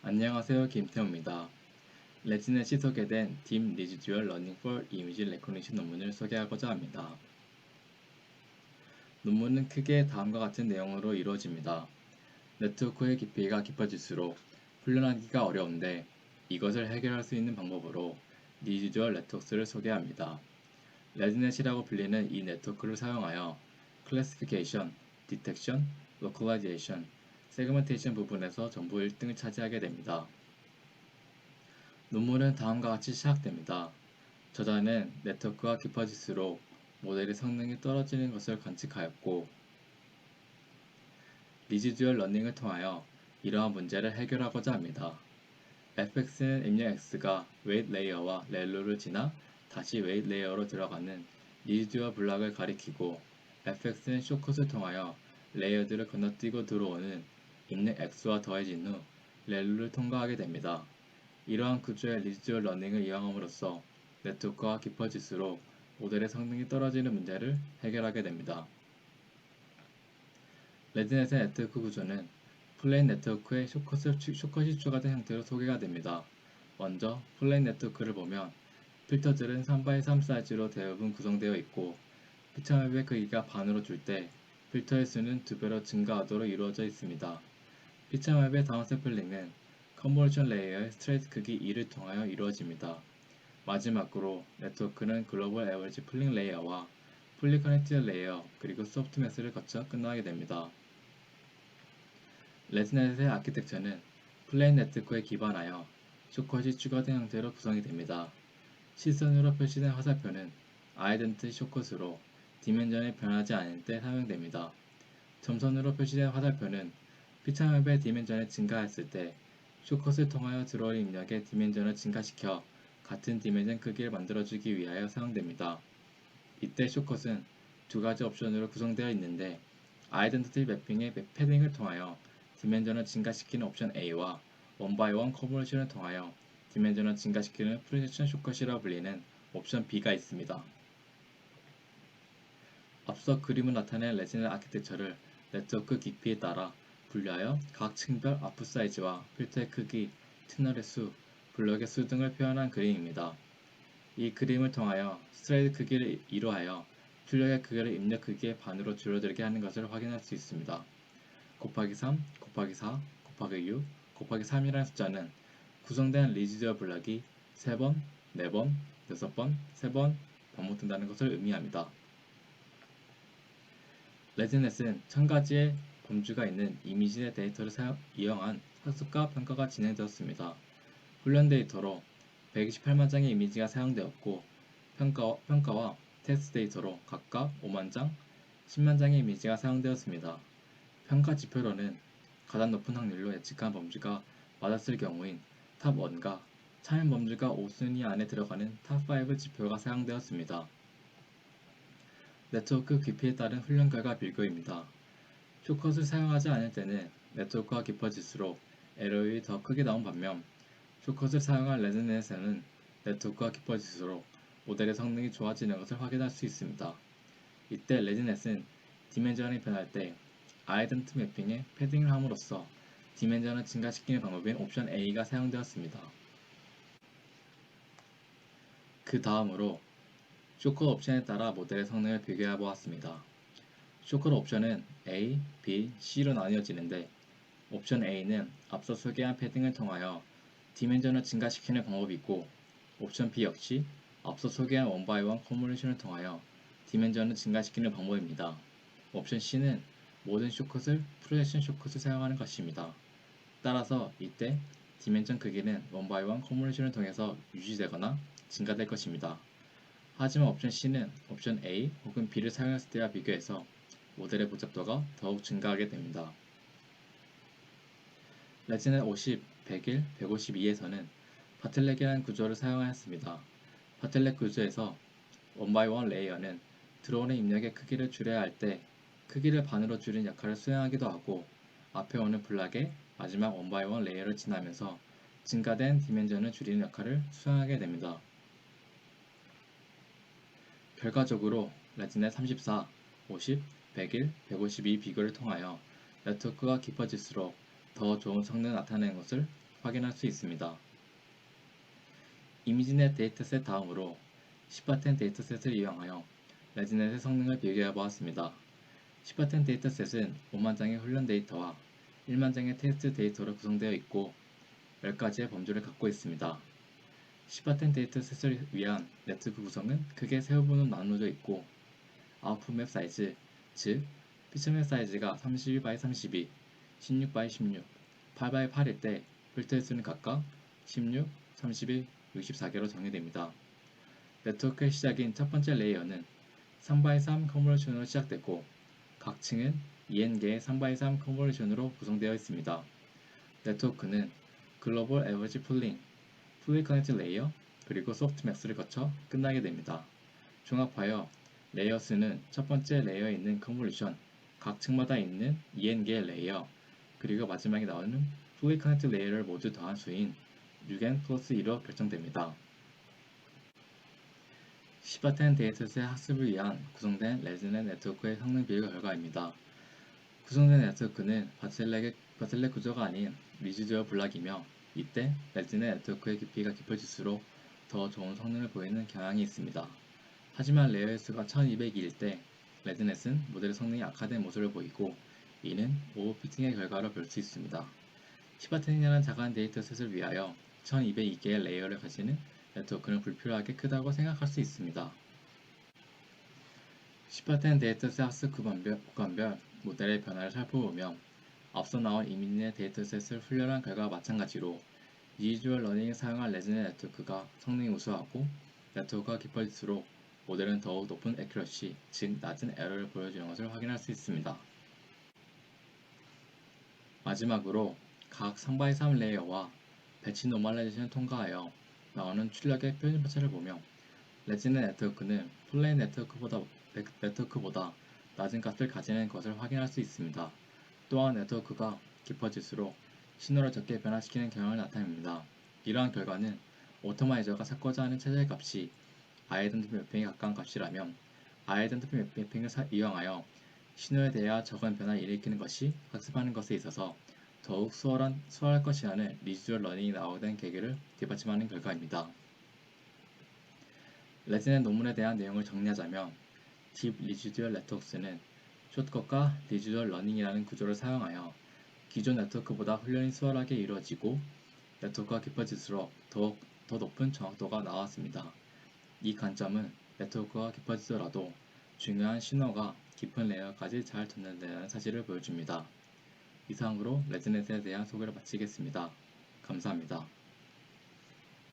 안녕하세요. 김태호입니다. 레지넷이 소개된 Deep Residual Learning for Image Recognition 논문을 소개하고자 합니다. 논문은 크게 다음과 같은 내용으로 이루어집니다. 네트워크의 깊이가 깊어질수록 훈련하기가 어려운데 이것을 해결할 수 있는 방법으로 Residual Networks를 소개합니다. 레지넷이라고 불리는 이 네트워크를 사용하여 클래시피케이션, 디텍션, 로컬라이제이션, 세그멘테이션 부분에서 전부 1등을 차지하게 됩니다. 논문은 다음과 같이 시작됩니다. 저자는 네트워크가 깊어질수록 모델의 성능이 떨어지는 것을 관측하였고, 리지듀얼 러닝을 통하여 이러한 문제를 해결하고자 합니다. fx는 입력 x가 웨이트 레이어와 렐로를 지나 다시 웨이트 레이어로 들어가는 리지듀얼 블락을 가리키고, fx는 쇼컷을 통하여 레이어들을 건너뛰고 들어오는 입력 x와 더해진 후 렐로를 통과하게 됩니다. 이러한 구조의 리지듀얼 러닝을 이용함으로써 네트워크가 깊어질수록 모델의 성능이 떨어지는 문제를 해결하게 됩니다. 레드넷의 네트워크 구조는 플레인 네트워크에 쇼컷이 추가된 형태로 소개가 됩니다. 먼저 플레인 네트워크를 보면 필터들은 3x3 사이즈로 대부분 구성되어 있고, 피처맵의 크기가 반으로 줄 때 필터의 수는 2배로 증가하도록 이루어져 있습니다. 피처맵의 다운 샘플링은 컨볼루션 레이어의 스트레이트 크기 2를 통하여 이루어집니다. 마지막으로 네트워크는 글로벌 에버리지 풀링 레이어와 풀리 커넥티드 레이어 그리고 소프트맥스를 거쳐 끝나게 됩니다. 레드넷의 아키텍처는 플레인 네트워크에 기반하여 쇼컷이 추가된 형태로 구성이 됩니다. 시선으로 표시된 화살표는 아이덴티 쇼컷으로 디멘전이 변하지 않을 때 사용됩니다. 점선으로 표시된 화살표는 피처맵의 디멘전이 증가했을 때 쇼컷을 통하여 들어올 입력의 디멘전을 증가시켜 같은 디멘전 크기를 만들어주기 위하여 사용됩니다. 이때 쇼컷은 두 가지 옵션으로 구성되어 있는데, 아이덴티티 매핑의 패딩을 통하여 디멘전을 증가시키는 옵션 A와 원바이원 컨버전을 통하여 디멘전을 증가시키는 프리섹션 쇼컷이라고 불리는 옵션 B가 있습니다. 앞서 그림을 나타낸 레지넷 아키텍처를 네트워크 깊이에 따라 분류하여 각 층별 아프 사이즈와 필터의 크기, 터널의 수, 블럭의 수 등을 표현한 그림입니다. 이 그림을 통하여 스트레이트 크기를 이루하여 출력의 크기를 입력 크기의 반으로 줄어들게 하는 것을 확인할 수 있습니다. 곱하기 3, 곱하기 4, 곱하기 6, 곱하기 3이라는 숫자는 구성된 리지듀얼 블럭이 3번, 4번, 6번, 3번 반복된다는 것을 의미합니다. 레드넷은 1000가지의 범주가 있는 이미지의 데이터를 이용한 학습과 평가가 진행되었습니다. 훈련 데이터로 128만 장의 이미지가 사용되었고, 평가와 테스트 데이터로 각각 5만 장, 10만 장의 이미지가 사용되었습니다. 평가 지표로는 가장 높은 확률로 예측한 범주가 맞았을 경우인 탑1과 참여 범주가 5순위 안에 들어가는 탑5 지표가 사용되었습니다. 네트워크 깊이에 따른 훈련 결과 비교입니다. 쇼컷을 사용하지 않을 때는 네트워크가 깊어질수록 에러율이 더 크게 나온 반면, 쇼컷을 사용한 레드넷에는 네트워크가 깊어질수록 모델의 성능이 좋아지는 것을 확인할 수 있습니다. 이때 레드넷은 디멘전이 변할 때 아이덴티 매핑에 패딩을 함으로써 디멘전을 증가시키는 방법인 옵션 A가 사용되었습니다. 그 다음으로 쇼컷 옵션에 따라 모델의 성능을 비교해 보았습니다. 쇼컷 옵션은 A, B, C로 나뉘어지는데, 옵션 A는 앞서 소개한 패딩을 통하여 디멘전을 증가시키는 방법이 있고, 옵션 B 역시 앞서 소개한 원바이원 컨볼루션을 통하여 디멘전을 증가시키는 방법입니다. 옵션 C는 모든 쇼컷을 프로젝션 쇼컷을 사용하는 것입니다. 따라서 이때 디멘전 크기는 원바이원 컨볼루션을 통해서 유지되거나 증가될 것입니다. 하지만 옵션 C는 옵션 A 혹은 B를 사용했을 때와 비교해서 모델의 복잡도가 더욱 증가하게 됩니다. 레지넷 50, 101, 152에서는 바틀렉이라는 구조를 사용하였습니다. 바틀렉 구조에서 원바이원 레이어는 들어오는 입력의 크기를 줄여야 할 때 크기를 반으로 줄이는 역할을 수행하기도 하고, 앞에 오는 블락의 마지막 원바이원 레이어를 지나면서 증가된 디멘전을 줄이는 역할을 수행하게 됩니다. 결과적으로 레지넷 34, 50, 101, 152 비교를 통하여 네트워크가 깊어질수록 더 좋은 성능을 나타내는 것을 확인할 수 있습니다. 이미지넷 데이터셋 다음으로 시바텐 데이터셋을 이용하여 레지넷의 성능을 비교해 보았습니다. 시바텐 데이터셋은 5만 장의 훈련 데이터와 1만 장의 테스트 데이터로 구성되어 있고 10가지의 범주를 갖고 있습니다. 시바텐 데이터셋을 위한 네트워크 구성은 크게 세 부분으로 나누어져 있고 아웃풋 맵 사이즈, 즉 피처 맵 사이즈가 32x32, 16x16, 8x8일 때 필터의 수는 각각 16, 31, 64개로 정의됩니다. 네트워크의 시작인 첫 번째 레이어는 3x3 컨볼루션으로 시작됐고 각 층은 EN개의 3x3 컨볼루션으로 구성되어 있습니다. 네트워크는 글로벌 에버리지 풀링, 풀리 커넥트 레이어, 그리고 소프트맥스를 거쳐 끝나게 됩니다. 종합하여 레이어 수는 첫 번째 레이어에 있는 컨볼루션, 각 층마다 있는 EN개의 레이어, 그리고 마지막에 나오는 풀리 커넥트 레이어를 모두 더한 수인 6n 플러스 2로 결정됩니다. 시바텐 데이터셋 학습을 위한 구성된 레즈넷 네트워크의 성능 비교 결과입니다. 구성된 네트워크는 바틀렉 구조가 아닌 리지듀얼 블락이며 이때 레즈넷 네트워크의 깊이가 깊어질수록 더 좋은 성능을 보이는 경향이 있습니다. 하지만 레이어의 수가 1200일 때 레즈넷은 모델의 성능이 악화된 모습을 보이고 이는 오버피팅의 결과로 볼 수 있습니다. 시바텐이라는 작은 데이터셋을 위하여 1202개의 레이어를 가지는 네트워크는 불필요하게 크다고 생각할 수 있습니다. 시바텐 데이터셋 학습 구간별 모델의 변화를 살펴보며 앞서 나온 이미지넷 데이터셋을 훈련한 결과와 마찬가지로 리지듀얼 러닝에 사용한 레즈넷 네트워크가 성능이 우수하고 네트워크가 깊어질수록 모델은 더욱 높은 애큐러시, 즉 낮은 에러를 보여주는 것을 확인할 수 있습니다. 마지막으로 각 3x3 레이어와 배치 노멀라이제이션을 통과하여 나오는 출력의 표준 편차를 보며 레즈넷 네트워크는 플레인 네트워크보다 낮은 값을 가지는 것을 확인할 수 있습니다. 또한 네트워크가 깊어질수록 신호를 적게 변화시키는 경향을 나타냅니다. 이러한 결과는 오토마이저가 찾고자 하는 최저의 값이 아이덴티티 매핑에 가까운 값이라면 아이덴티티 매핑을 이용하여 신호에 대하여 적은 변화를 일으키는 것이 학습하는 것에 있어서 더욱 수월할 것이라는 리지듀얼 러닝이 나오게 계기를 뒷받침하는 결과입니다. 레즈넷 논문에 대한 내용을 정리하자면 딥 리지듀얼 네트워크스는 숏컷과 리지듀얼 러닝이라는 구조를 사용하여 기존 네트워크보다 훈련이 수월하게 이루어지고 네트워크가 깊어질수록 더욱 더 높은 정확도가 나왔습니다. 이 관점은 네트워크가 깊어지더라도 중요한 신호가 깊은 레이어까지 잘 전달된다는 사실을 보여줍니다. 이상으로 레즈넷에 대한 소개를 마치겠습니다. 감사합니다.